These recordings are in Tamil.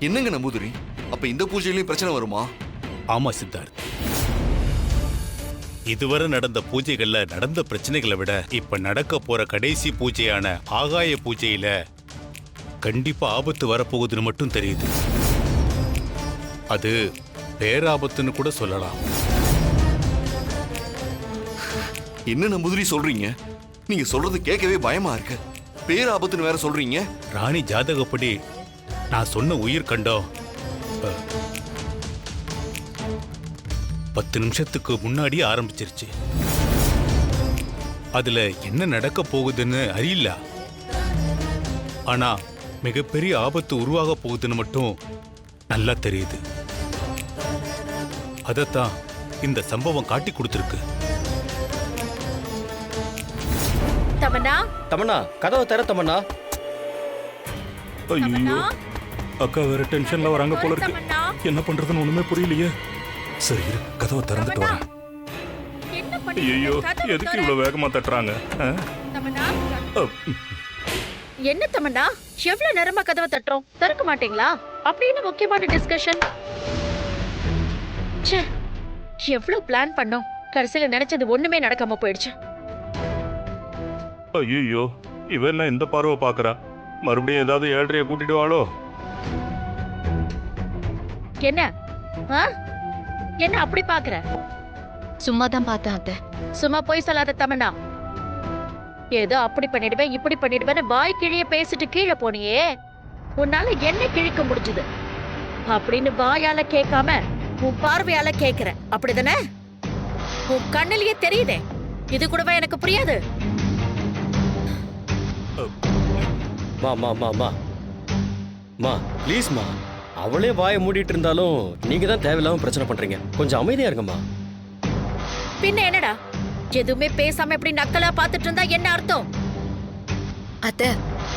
என்னங்க நம்பூதிரி, அப்ப இந்த பூஜையிலயும் பிரச்சனை வருமா? ஆமா சித்தார்த், இதுவரை நடந்த பூஜைகள்ல நடந்த பிரச்சனைகளை விட இப்ப நடக்க போற கடைசி பூஜையான ஆகாய பூஜையில கண்டிப்பா ஆபத்து வரப்போகுதுன்னு மட்டும் தெரியுது. அது பேராபத்துன்னு கூட சொல்லலாம். என்ன நம்பூதிரி சொல்றீங்க? நீங்க சொல்றது கேட்கவே பயமா இருக்கு. பேராபத்துன்னு வேற சொல்றீங்க. ராணி ஜாதகப்படி நான் சொன்ன உயிர் கண்டம் 10 நிமிஷத்துக்கு முன்னாடியே ஆரம்பிச்சிருச்சு. அதுல என்ன நடக்க போகுதுன்னு அறியல. ஆனா மிகப்பெரிய ஆபத்து உருவாக போகுதுன்னு மட்டும் நல்லா தெரியுது. அதத்தான் இந்த சம்பவம் காட்டி கொடுத்திருக்கு. தமன்னா, தமன்னா, கதவை தர தமன்னா. ஐயோ, அக்கா வேற டென்ஷன்ல வராங்க போல இருக்கு. தமன்னா, என்ன பண்றதுன்னு ஒண்ணுமே புரியலையே. சரி இரு, கதவை திறந்துட்டு வரேன். என்ன பண்ணீங்க? ஐயோ, கதவை எதுக்கு திற. இவ்வளவு வேகமா தட்டுறாங்க? தமன்னா, என்ன தமன்னா, எவ்வளவு நேரமா கதவை தட்டுறோம், திறக்க மாட்டீங்களா? அப்படின்னு முக்கியமான டிஸ்கஷன். ச்சே, எவ்வளவு பிளான் பண்ணோம், கடைசியில நினைச்சது ஒண்ணுமே நடக்காம போயிடுச்சு. ஐயோ, இவ என்ன இந்த பார்வை பாக்குறா? மறுபடியும் ஏதாவது ஏழ்றைய கூட்டிடுவாளோ? என்ன ஆ? என்ன அப்படி பாக்குற? சும்மா தான் பார்த்தேன் அத்தை. சும்மா போய் சொல்லாத தமன்னா. ஏதோ அப்படி பண்ணிடுவேன் இப்படி பண்ணிடுவேன்னு வாய் கிழிய பேசிட்டு கீழே போனியே, உன்னால என்ன கிழிக்க முடிஞ்சது அப்படின்னு வாயால கேட்காம உன் பார்வையால கேக்குற, அப்படிதானே? உன் கண்ணிலேயே தெரியுதே. இது கூடவா எனக்கு புரியாது? மா மா மா மா மா ப்ளீஸ் மா. அவளே வாயை மூடிட்டு இருந்தாலும் நீங்க தான் தேவையில்லாம பிரச்சனை பண்றீங்க. கொஞ்சம் அமைதியா இருங்கம்மா. பின்ன என்னடா, எதுவுமே பேசாம இப்படி நக்கலா பாத்துட்டு இருந்தா என்ன அர்த்தம்? அத்தை,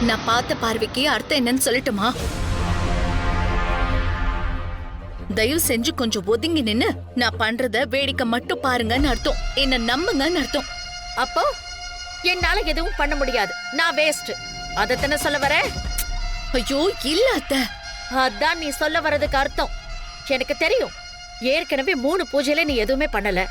நான் பார்த்த பார்வைக்கு அர்த்தம் என்னன்னு சொல்லட்டுமா? தயவு செஞ்சு கொஞ்சம் ஒதுங்கி நின்னு நான் பண்றத வேடிக்கை மட்டும் பாருங்கன்னு அர்த்தம். என்ன நம்புங்கன்னு அர்த்தம். அப்போ என்னால எதுவும் பண்ண முடியாது, நான் வேஸ்ட், அதத்தானே சொல்ல வர? ஐயோ இல்ல அத்தை. அதான் நீ சொல்ல வர்றதுக்கு அர்த்தம். எனக்கு தெரியும், ஏற்கனவே 3 பூஜையில நீ எதுவுமே பண்ணல.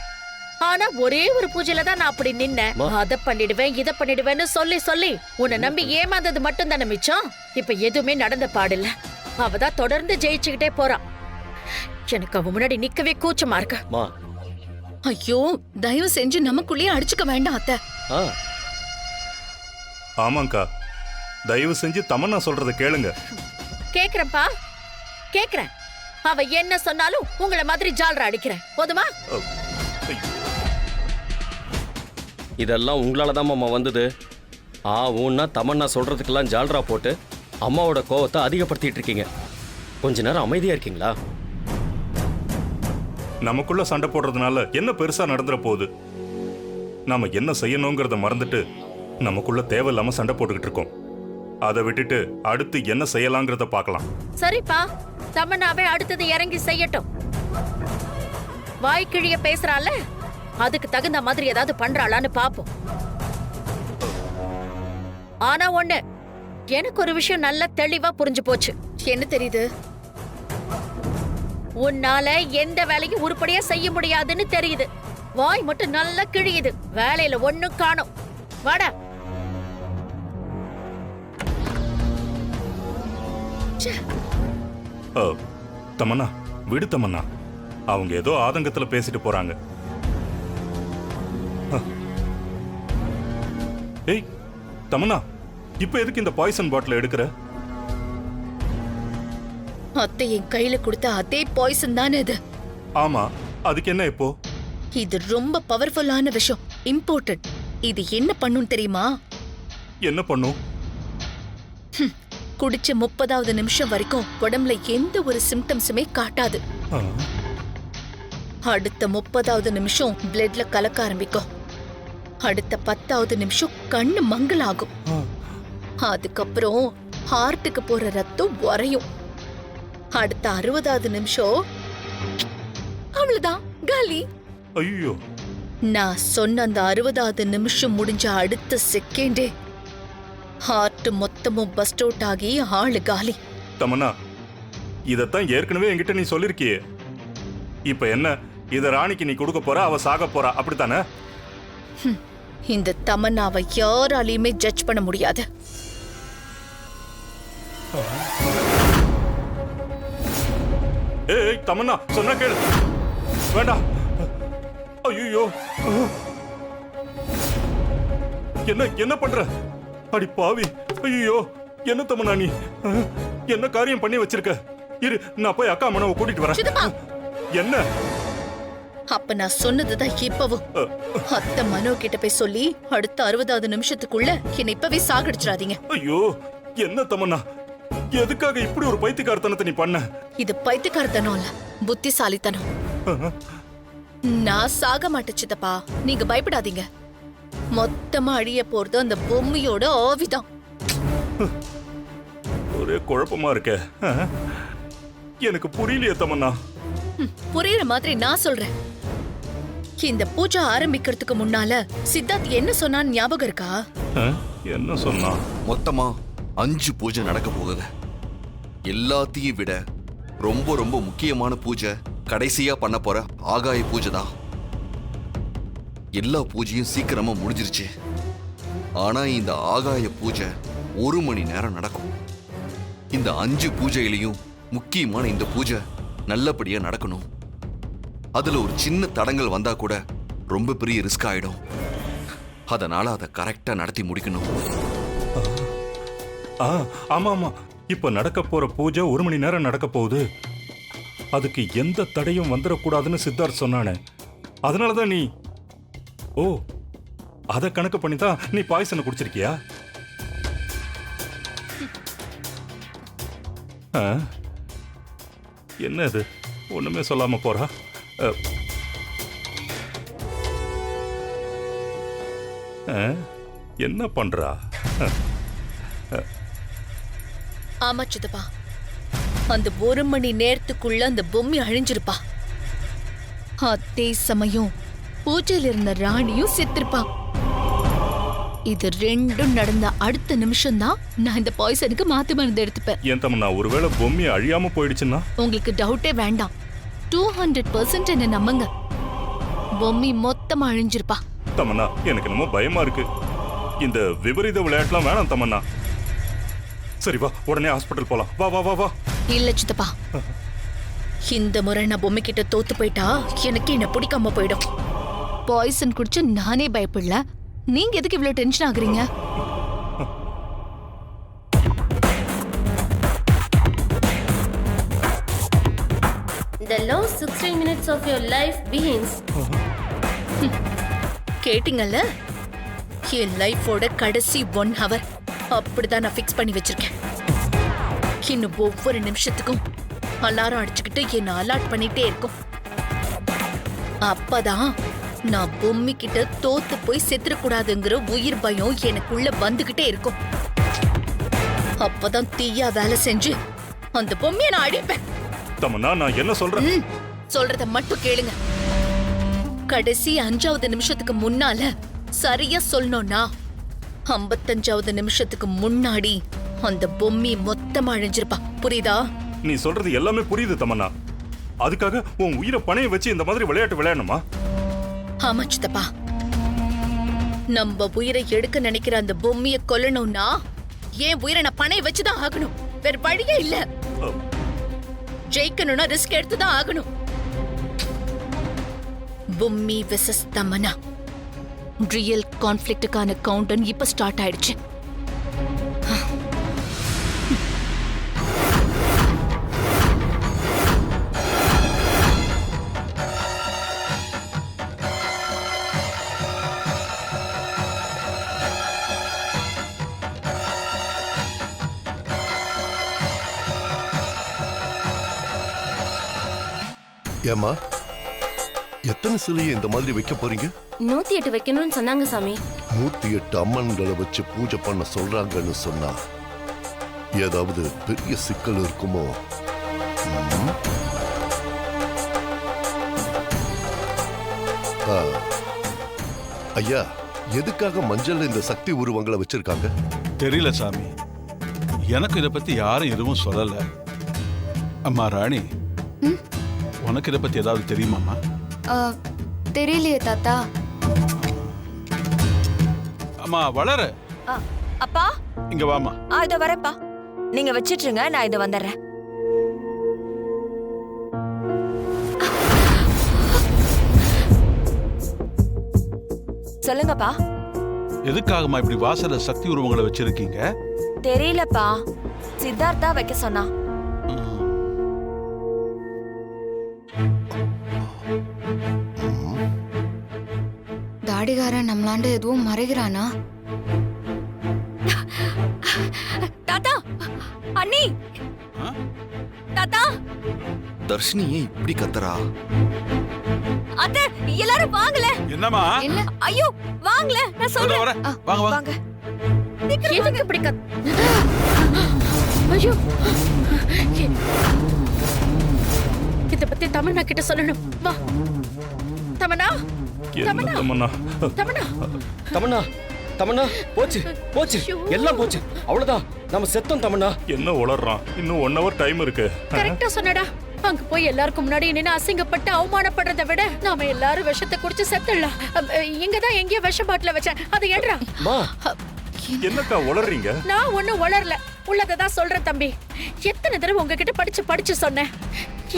ஆனா ஒரே ஒரு பூஜையில தான் நான் அப்படி நின்னேன். அதை பண்ணிடுவேன் இதை பண்ணிடுவேன்னு சொல்லி சொல்லி உன்னை நம்பி ஏமாந்தது மட்டும் தானே மிச்சம். இப்ப எதுவுமே நடந்த பாடில்ல. அவதான் தொடர்ந்து ஜெயிச்சுக்கிட்டே போறான். எனக்கு அவ முன்னாடி நிக்கவே கூச்சமா இருக்கு. மா, ஐயோ, தயவு செஞ்சு நமக்குள்ளேயே அடிச்சுக்க வேண்டாம் அத்தை. ஆ ஆமாங்கா, தயவு செஞ்சு தமன்னா சொல்றத கேளுங்க. கேக்குறேன்ப்பா, கேக்குறேன். அவ என்ன சொன்னாலும் உங்களை மாதிரி ஜால்ரா அடிக்கிறேன், போதுமா? இதெல்லாம் உங்களால தான் மாமா வந்தது. ஊன்னா தமன்னா சொல்றதுக்கெல்லாம் ஜால்ரா போட்டு அம்மாவோட கோவத்தை அதிகப்படுத்திட்டு இருக்கீங்க. கொஞ்ச நேரம் அமைதியா இருக்கீங்களா? நமக்குள்ள சண்டை போடுறதுனால என்ன பெருசா நடந்துற போகுது? நாம என்ன செய்யணுங்கிறத மறந்துட்டு நமக்குள்ள தேவையில்லாம சண்டை போட்டுக்கிட்டு இருக்கோம். அதை விட்டுட்டு அடுத்து என்ன செய்யலாங்கிறத பார்க்கலாம். சரிப்பா, தமன்னாவே அடுத்தது இறங்கி செய்யட்டும். வாய்க்கிழிய பேசுறால, அதுக்கு தகுந்த மாதிரி ஏதாவது பண்றாளான்னு பாப்போம். ஆனா ஒண்ணு, எனக்கு ஒரு விஷயம் நல்லா தெளிவா புரிஞ்சு போச்சு. என்ன தெரியுது? உன்னால எந்த வேலையும் உருப்படியா செய்ய முடியாதுன்னு தெரியுது. வாய் மட்டும் நல்லா கிழியுது, வேலையில ஒண்ணும் காணோம். வாடா. தமன்னா, விடு தமன்னா. அவங்க ஏதோ ஆதங்கத்துல பேசிட்டு போறாங்க. ஏய் தமன்னா, இப்ப எதுக்கு இந்த பாய்சன் பாட்டில் எடுக்கிற? அத்தை என் கையில கொடுத்த அதே பாய்சன் தானே இது. ஆமா, அதுக்கு என்ன இப்போ? இது ரொம்ப பவர்ஃபுல்லான விஷயம், இம்போர்ட்டட். இது என்ன பண்ணும் தெரியுமா? என்ன பண்ணும்? குடிச்ச 30வது நிமிஷம் வரைக்கும் உடம்புல எந்த ஒரு சிம்டம்ஸுமே காட்டாது. அடுத்த 30வது நிமிஷம் பிளட்ல கலக்க ஆரம்பிக்கும். அடுத்த 10வது நிமிஷம் கண்ணு மங்கலாகும். அதுக்கப்புறம் ஹார்ட்டுக்கு போற ரத்தம் உறையும். அடுத்த 60வது நிமிஷம் அவ்வளவுதான், காலி. ஐயோ, நான் சொன்ன அந்த 60வது நிமிஷம் முடிஞ்ச அடுத்த செகண்டே ஹார்ட் மொத்தமும் பஸ்ட் அவுட் ஆகி ஆளு காலி. தமன்னா, இதத்தான் ஏற்கனவே என்கிட்ட நீ சொல்லிருக்கியே. இப்ப என்ன, இத ராணிக்கு நீ கொடுக்க போற, அவ சாக போறா, அப்படித்தானே? இந்த தமன்னாவை யாராலையுமே ஜட்ஜ் பண்ண முடியாது. ஏய் தமன்னா, சொன்னா கேளு. வேண்டாம். ஐயோ, என்ன பண்ற? அடி பாவி. ஐயோ, என்ன தமன்னா நீ என்ன காரியம் பண்ணி வச்சிருக்க? இரு, நான் போய் அக்கா மனவை கூட்டிட்டு சித்தப்பா. வரேன். என்ன? அப்ப நான் சொன்னதுதான் இப்பவும். அத்தை மனோ கிட்ட போய் சொல்லி அடுத்த 60வது நிமிஷத்துக்குள்ள என்னை இப்பவே சாகடிச்சிடாதீங்க. ஐயோ, என்ன தமன்னா, எதுக்காக இப்படி ஒரு பைத்தியக்காரத்தனத்தை நீ பண்ண? இது பைத்தியக்காரத்தனம் இல்ல, புத்திசாலித்தனம். நான் சாக மாட்டேன் சித்தப்பா, நீங்க பயப்படாதீங்க. மொத்தமா அழிய போறது அந்த பொம்மையோட ஆவிதான். ஒரே குழப்பமா இருக்க. எனக்கு புரியலையே தமன்னா. புரியுற மாதிரி நான் சொல்றேன். இந்த பூஜை ஆரம்பிக்கிறதுக்கு முன்னால சித்தார்த் என்ன சொன்னான்னு ஞாபகம் இருக்கா? என்ன சொன்னா? மொத்தமா 5 பூஜை நடக்க போகுது. எல்லாத்தையும் விட ரொம்ப ரொம்ப முக்கியமான பூஜை கடைசியா பண்ண போற ஆகாய பூஜை தான். எல்லா பூஜையும் சீக்கிரமா முடிஞ்சிருச்சு. ஆனா இந்த ஆகாய பூஜை 1 மணி நேரம் நடக்கும். இந்த 5 பூஜையிலையும் முக்கியமான இந்த பூஜை நல்லபடியா நடக்கணும். அதுல ஒரு சின்ன தடங்கள் வந்தா கூட ரொம்ப பெரிய ரிஸ்க் ஆயிடும். அதனால அதை கரெக்டா நடத்தி முடிக்கணும். ஆமா ஆமா, இப்ப நடக்க போற பூஜை 1 மணி நேரம் நடக்க போகுது. அதுக்கு எந்த தடையும் வந்துடக்கூடாதுன்னு சித்தார்த் சொன்னானே. அதனாலதான் நீ அத கணக்கு பண்ணிதான் நீ பாய்சனை குடிச்சிருக்கியா? என்ன இது, ஒண்ணுமே சொல்லாம போறா? என்ன பண்றா? ஆமா சித்தப்பா, அந்த 1 மணி நேரத்துக்குள்ள அந்த பொம்மை அழிஞ்சிருப்பா. அதே சமயம் பூஜையில இருந்த ராணியும் செத்திருப்பா. இது ரெண்டும் நடந்த அடுத்த நிமிஷம் தான் நான் இந்த பாய்சனுக்கு மாத்து மருந்து எடுத்துப்பேன். ஏன் தமன்னா, ஒருவேளை பொம்மை அழியாம போயிடுச்சுன்னா? உங்களுக்கு டவுட்டே வேண்டாம், 200% என்ன நம்புங்க. பொம்மை மொத்தமா அழிஞ்சிருப்பா. தமன்னா, எனக்கு என்னமோ பயமா இருக்கு. இந்த விபரீத விளையாட்டுலாம் வேணாம் தமன்னா. சரி வா, உடனே ஹாஸ்பிட்டல் போலாம். வா வா வா வா. இல்ல சித்தப்பா, இந்த முறை நான் பொம்மை கிட்ட தோத்து போயிட்டா எனக்கு என்ன பிடிக்காம போயிடும். பாய்சன் குடிச்சு நானே பயப்படல, நீங்க எதுக்கு இவ்வளவு டென்ஷன் ஆகுறீங்க? The last 16 minutes of your life begins. கேட்டிங்கல்ல, என் லைஃபோட கடைசி 1 hour அப்படிதான் நான் ஃபிக்ஸ் பண்ணி வச்சிருக்கேன். இன்னும் ஒவ்வொரு நிமிஷத்துக்கும் அலாரம் அடிச்சுக்கிட்டு என்ன அலர்ட் பண்ணிட்டே இருக்கும். அப்பதான் நான் பொம்மி கிட்ட தோத்து போய் செத்துறக்கூடாதுங்கிற உயிர் பயம் எனக்குள்ள வந்துகிட்டே இருக்கும். அப்பதான் தீயா வேலை செஞ்சு அந்த பொம்மையை நான் அடிப்பேன். தமன்னா, நான் என்ன சொல்றேன்? சொல்றத மட்டும் கேளுங்க. கடைசி 5வது நிமிஷத்துக்கு முன்னால சரியா சொல்லணும்னா 55வது நிமிஷத்துக்கு முன்னாடி அந்த பொம்மி மொத்தமா அழிஞ்சிருப்பா. புரியுதா? நீ சொல்றது எல்லாமே புரியுது தமன்னா. அதுக்காக உன் உயிரை பணைய வச்சு இந்த மாதிரி விளையாட்டு விளையாடணுமா? ஆமா சித்தப்பா, நம்ம உயிரை எடுக்க நினைக்கிற அந்த பொம்மியை கொல்லணும்னா ஏன் உயிரை நான் பணைய வச்சுதான் ஆகணும். வேற வழியே இல்ல. ஜெயிக்கணும்னா ரிஸ்க் எடுத்துதான் ஆகணும். பொம்மி வெர்சஸ் தமன்னா ரியல் கான்ஃபிளிக்டுக்கான கவுண்டவுன் இப்ப ஸ்டார்ட் ஆயிடுச்சு. ஏமா, எத்தனை சிலையை இந்த மாதிரி வைக்க போறீங்க? 108 வைக்கணும்னு சொன்னாங்க சாமி. 108 அம்மன்களை வச்சு பூஜை பண்ண சொல்றாங்கன்னு சொன்னா ஏதாவது பெரிய சிக்கல் இருக்குமோ? ஐயா, எதுக்காக மஞ்சள் இந்த சக்தி உருவங்களை வச்சிருக்காங்க? தெரியல சாமி, எனக்கு இதை பத்தி யாரும் எதுவும் சொல்லல. அம்மா ராணி, உனக்கு இதை பத்தி ஏதாவது தெரியுமாம்மா? தெரியலையே தாத்தா. அம்மா வளர, அப்பா இங்க வாமா. இதோ வரேன்ப்பா. நீங்க வச்சிட்டுருங்க, நான் இதை வந்துடுறேன். சொல்லுங்கப்பா. எதுக்காகமா இப்படி வாசல்ல சக்தி உருவங்களை வச்சிருக்கீங்க? தெரியலப்பா, சித்தார்த்தா வைக்க சொன்னா. தாடிகாரன் நம்மளாண்ட எதுவும் மறைகிறானா? தாத்தா, அண்ணி, தாத்தா. தர்ஷினி ஏன் இப்படி கத்துறா? அத்தை, எல்லாரும் வாங்கல. என்னம்மா? ஐயோ வாங்கல, நான் சொல்றேன். வாங்க வாங்க. எதுக்கு இப்படி ஐயோ, இத பத்தி தமன்னா கிட்ட சொல்லணும். வா தமன்னா. என்ன தமன்னா? தமன்னா, தமன்னா, தமன்னா, போச்சு போச்சு, எல்லாம் போச்சு, அவ்வளவுதான், நம்ம செத்தோம் தமன்னா. என்ன உளறான்? இன்னும் 1 hour டைம் இருக்கு. கரெக்டா சொன்னடா. அங்க போய் எல்லாருக்கும் முன்னாடி நின்னு அசிங்கப்பட்டு அவமானப்படுறதை விட நாம எல்லாரும் விஷத்தை குடிச்சு செத்துடலாம். இங்கதான் எங்கேயோ விஷ பாட்டில வச்சேன், அதை எடுறா. என்னக்கா உளறீங்க? நான் ஒண்ணும் உளரல, உள்ளதான் சொல்றேன் தம்பி. எத்தனை தடவை உங்ககிட்ட படிச்சு சொன்னேன்,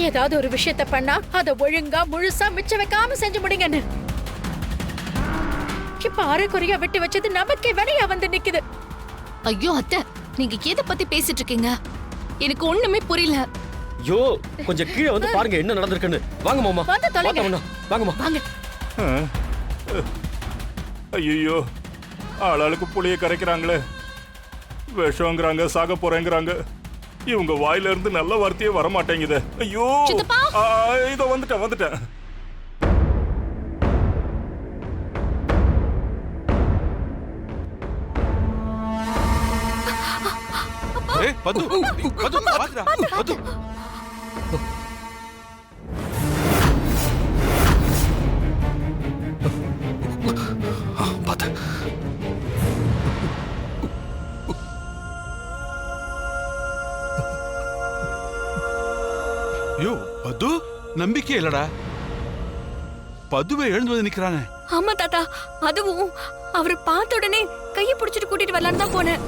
ஏதாவது ஒரு விஷயத்த பண்ணா அதை ஒழுங்கா முழுசா மிச்சம் வைக்காம செஞ்சு முடிங்கன்னு. இப்ப அரைக்குறையா விட்டு வச்சது நமக்கே வினையா வந்து நிக்குது. ஐயோ அத்தை, நீங்க எதை பத்தி பேசிட்டு இருக்கீங்க? எனக்கு ஒண்ணுமே புரியல. ஐயோ, கொஞ்சம் கீழே வந்து பாருங்க என்ன நடந்திருக்குன்னு. வாங்க மாமா, வந்து தொலைங்க. வாங்கம்மா, வாங்க. ஐயோ, ஆளாளுக்கு புளிய கரைக்கிறாங்களே. விஷங்கிறாங்க, சாக போறேங்கிறாங்க. இவங்க வாயில இருந்து நல்ல வார்த்தையே வர மாட்டேங்குது. ஐயோ, இதோ வந்துட்டேன். ஏய் பது, பது பாத்துடா, பது. பாத்து. ஐயோ பது, நம்பிக்கை இல்லடா. பதுவை எழுந்து வந்து நிக்கிறானே. ஆமா தாத்தா, அதுவும் அவரை பார்த்த உடனே கையை பிடிச்சிட்டு கூட்டிட்டு வரலான்னு தான் போனேன்.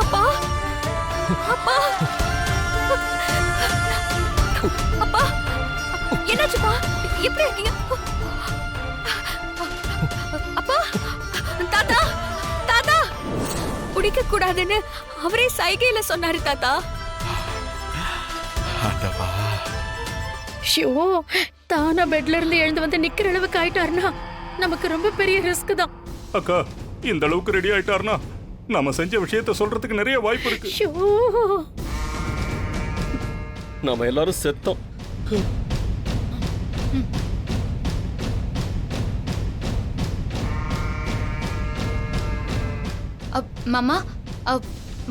அப்பா, அப்பா, அப்பா, என்னாச்சுப்பா? எப்படி இருக்கீங்க? அப்பா, தாத்தா, தாத்தா, குடிக்க கூடாதுன்னு அவரே சைகையில சொன்னாரு தாத்தா. ஆண்டவா. ஷோ, தானா பெட்ல இருந்து எழுந்து வந்து நிக்கிற அளவுக்கு ஆயிட்டாருன்னா நமக்கு ரொம்ப பெரிய ரிஸ்க் தான். அக்கா, இந்த அளவுக்கு ரெடி ஆயிட்டாருன்னா நாம செஞ்ச விஷயத்த சொல்றதுக்கு நிறைய வாய்ப்பு இருக்கு. ஷோ, நாம எல்லாரும் செத்தோம். மாமா,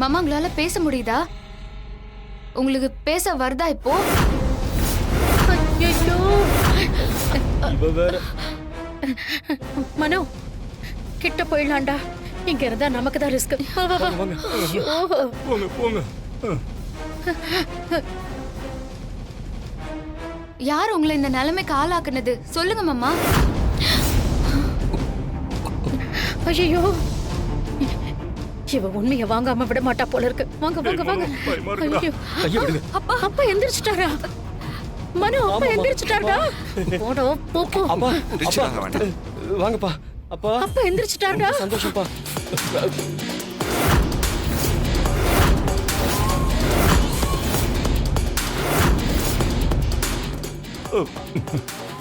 மாமா உங்களால பேச முடியுதா? உங்களுக்கு பேச வருதா இப்போ? ஐயோ, இவ வேற. மனோ, கிட்ட போயிடலாம்டா. இங்க இருந்தா நமக்கு தான் ரிஸ்க். போங்க. யார் உங்களை இந்த நிலைமைக்கு ஆளாக்குனது? சொல்லுங்க மாமா. ஐயோ, இவ உண்மையை வாங்காம விட மாட்டா போல இருக்கு. வாங்க. ஐயோ, அப்பா எந்திரிச்சிட்டாரா? மனோ, அப்பா எந்திரிச்சிட்டாரா? போடோ, போ. அப்பா, ரிச்சி வாங்க வேண்டாம். வாங்கப்பா. அப்பா, அப்பா எந்திரிச்சிட்டாரா? சந்தோஷப்பா.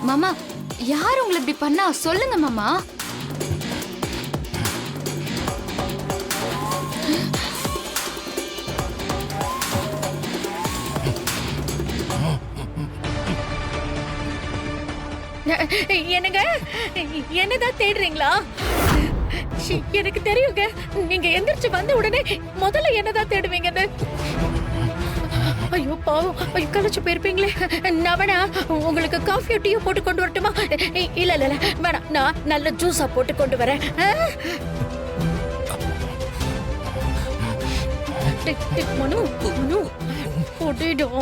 மாமா, யார் உங்களை இப்படி பண்ணா? சொல்லுங்க மாமா. என்னங்க, என்னதான் தேடுறீங்களா? எனக்கு தெரியுங்க, நீங்க எந்திரிச்சு வந்த உடனே முதல்ல என்னதான் தேடுவீங்கன்னு. ஐயோ பாவம், ஐயோ கலைச்சு போயிருப்பீங்களே. நான் வேணா உங்களுக்கு காஃபியோ டீயோ போட்டு கொண்டு வரட்டுமா? இல்ல இல்ல வேணாம், நான் நல்ல ஜூஸா போட்டு கொண்டு வரேன். மனு மனு போட்டுடும்.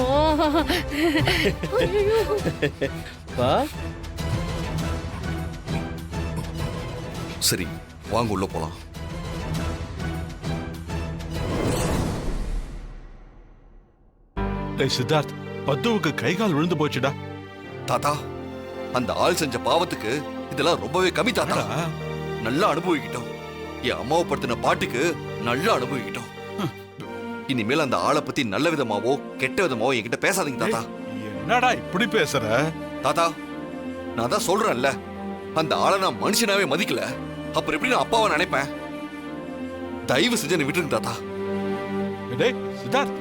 சரி வாங்க உள்ள போலாம். டேய் சித்தார்த், பத்துவுக்கு கை கால் விழுந்து போச்சுடா. தாத்தா, அந்த ஆள் செஞ்ச பாவத்துக்கு இதெல்லாம் ரொம்பவே கம்மி தாத்தா. நல்லா அனுபவிக்கிட்டோம். என் அம்மாவை படுத்தின பாட்டுக்கு நல்லா அனுபவிக்கிட்டோம். இனிமேல் அந்த ஆளை பத்தி நல்ல விதமாவோ கெட்ட விதமாவோ என்கிட்ட பேசாதீங்க தாத்தா. என்னடா இப்படி பேசுற? தாத்தா, நான் தான் சொல்றேன்ல, அந்த ஆளை நான் மனுஷனாவே மதிக்கல. அப்புறம் எப்படி நான் அப்பாவை நினைப்பேன்? தயவு செஞ்சு விட்டுருங்க தாத்தா. டேய் சித்தார்த்,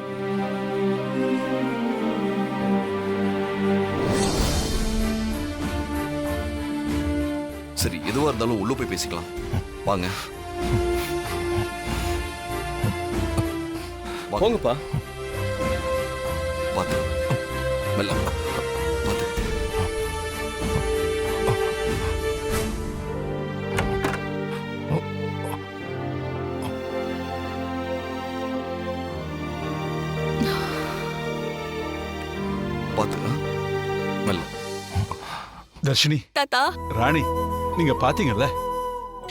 சரி எதுவா இருந்தாலும் உள்ள போய் பேசிக்கலாம். வாங்க போங்கப்பா. பார்த்து மெல்ல பார்த்து. பார்த்து மெல்ல. தர்ஷினி, தாத்தா, ராணி, நீங்க பாத்தீங்கல்ல,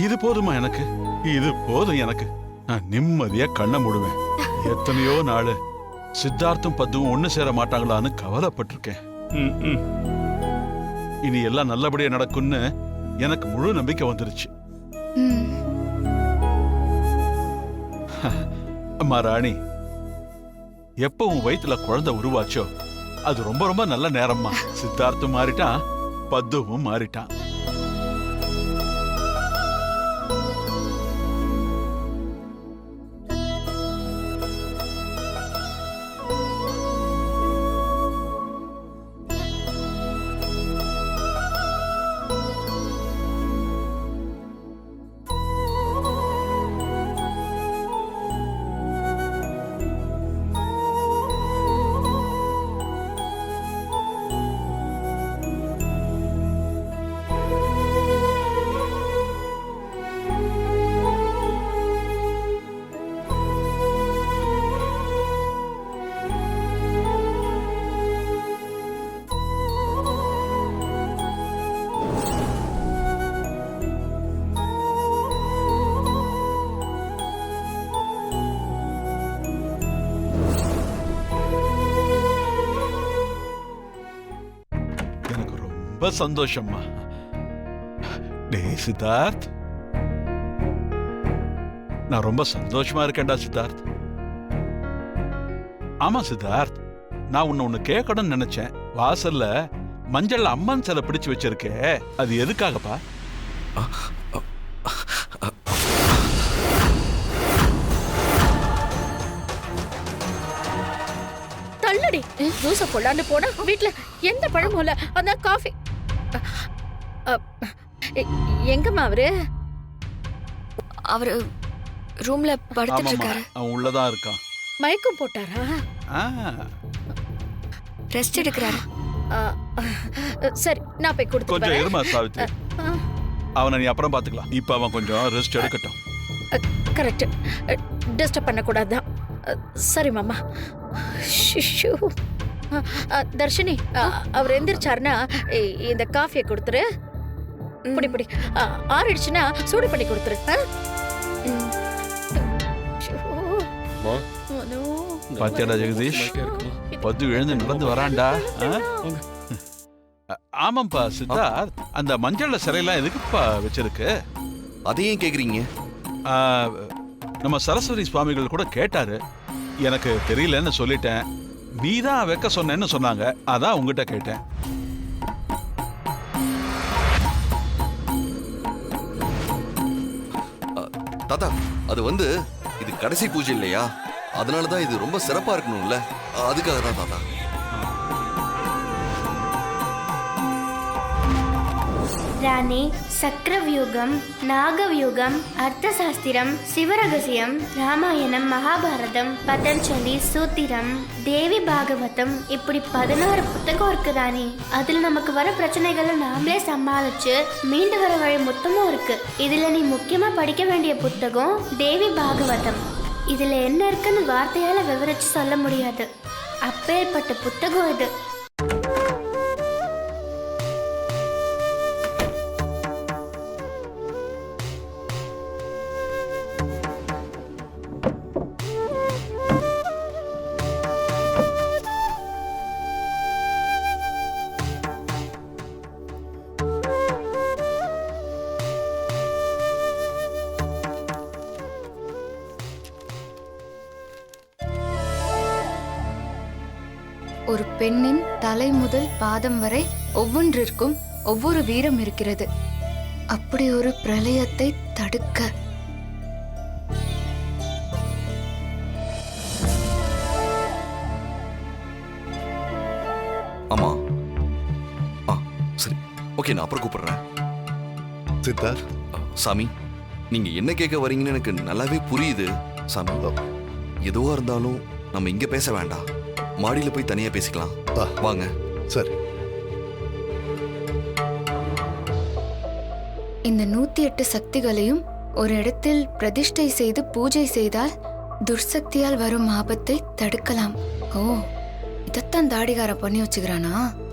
இது போதுமா எனக்கு? இது போதும் எனக்கு. நான் நிம்மதியா கண்ணை மூடுவேன். எத்தனையோ நாள் சித்தார்த்தும் பத்துவும் ஒண்ணு சேர மாட்டாங்களான்னு கவலைப்பட்டிருக்கேன். இனி எல்லாம் நல்லபடியா நடக்கும்னு எனக்கு முழு நம்பிக்கை வந்துருச்சு. அம்மா ராணி, எப்ப உன் வயித்துல குழந்தை உருவாச்சோ அது ரொம்ப ரொம்ப நல்ல நேரம்மா. சித்தார்த்தும் மாறிட்டான், பத்துவும் மாறிட்டான். ரொம்ப சந்தோஷம்மா. டேய் சித்தார்த், நான் ரொம்ப சந்தோஷமா இருக்கேன்டா சித்தார்த். ஆமா சித்தார்த், நான் ஒன்னு கேட்கணும்னு நினைச்சேன். வாசல்ல மஞ்சள் அம்மன் சிலை பிடிச்சு வச்சிருக்கே, அது எதுக்காகப்பா? தள்ளடி, ஜூஸ போலான்னு போனா வீட்ல எந்த பழமும் இல்ல. அதான் காஃபி. எங்கம்மா அவரு? அவரு ரூம்ல படுத்துட்டு இருக்காரு. அவன் உள்ளதான் இருக்கான். மயக்கம் போட்டாரா? ரெஸ்ட் எடுக்கிறாரு. சரி, நான் போய் கொடுத்து கொஞ்சம் வரேன். இருமா சாவித்ரி, அவனை நீ அப்புறம் பாத்துக்கலாம். இப்ப அவன் கொஞ்சம் ரெஸ்ட் எடுக்கட்டும். கரெக்ட், டிஸ்டர்ப் பண்ண கூடாதுதான். சரி மாமா. ஷிஷு. தர்ஷினி, அவர் எந்திரிச்சாருன்னா இந்த காஃபியை கொடுத்துரு. புடி புடி, ஆறிடுச்சுன்னா சூடு பண்ணி கொடுத்துரு. பாத்தியாடா ஜெகதீஷ், பத்து எழுந்து நடந்து வரான்டா. ஆமாப்பா சித்தார்த், அந்த மஞ்சள்ல சிலையெல்லாம் எதுக்குப்பா வச்சிருக்கு? அதையும் கேக்குறீங்க? நம்ம சரஸ்வதி சுவாமிகள் கூட கேட்டாரு. எனக்கு தெரியலன்னு சொல்லிட்டேன். நீதான் வைக்க சொன்னேன்னு சொன்னாங்க, அதான் உங்ககிட்ட கேட்டேன். தாத்தா, அது இது கடைசி பூஜை இல்லையா, அதனாலதான் இது ரொம்ப சிறப்பா இருக்கணும்ல, அதுக்காக தான் தாத்தா. ராணி, சக்கரவியூகம், நாகவியூகம், அர்த்தசாஸ்திரம், சிவரகசியம், ராமாயணம், மகாபாரதம், பதஞ்சலி, சூத்திரம், தேவி பாகவதம், இப்படி 16 புத்தகம் இருக்கு ராணி. அதுல நமக்கு வர பிரச்சனைகளை நாமளே சமாளிச்சு மீண்டு வர வழி மொத்தமும் இருக்கு. இதுல நீ முக்கியமா படிக்க வேண்டிய புத்தகம் தேவி பாகவதம். இதுல என்ன இருக்குன்னு வார்த்தையால விவரிச்சு சொல்ல முடியாது. அப்பேற்பட்ட புத்தகம் இது. ஒரு பெண்ணின் தலை முதல் பாதம் வரை ஒவ்வொன்றிற்கும் ஒவ்வொரு வீரம் இருக்கிறது. அப்படி ஒரு பிரளயத்தை தடுக்க ஆமா. சரி, ஓகே, நான் அப்புறம் கூப்பிடுறேன். சித்தார், சாமி, நீங்க என்ன கேட்க வரீங்கன்னு எனக்கு நல்லாவே புரியுது சாமி. எதுவா இருந்தாலும் நம்ம இங்க பேச வேண்டாம், மாடியில போய் தனியா பேசிக்கலாம். வாங்க. சரி. இந்த 108 சக்திகளையும் ஒரு இடத்தில் பிரதிஷ்டை செய்து பூஜை செய்தால் துர்சக்தியால் வரும் ஆபத்தை தடுக்கலாம். ஓ, இதத்தான் தாடிகார பண்ணி வச்சுக்கிறானா?